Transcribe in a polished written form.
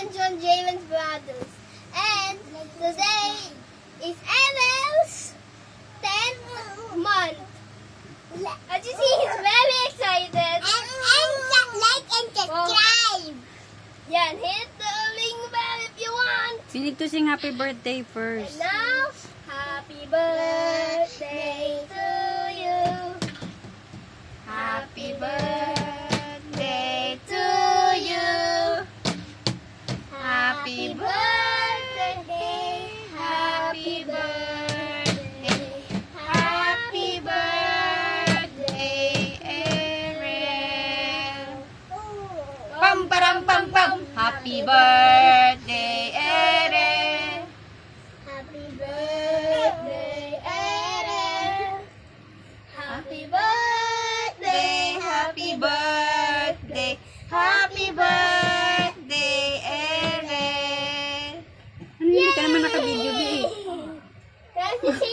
mention Jalen's brothers. And today is Evel's 10th month. As you see, he's very excited. And like and subscribe. Yan, hit the ring bell if you want. You need to sing happy birthday And first. now, happy birthday to you. Happy birthday to you. Happy birthday, happy birthday, happy birthday, Aaron. Pam param pam pam. Happy birthday, Eren. Happy birthday, Aaron. Happy birthday, Happy birthday. Happy birthday, Eren. Ano, hindi ka naman naka-video, Bi. Kasi si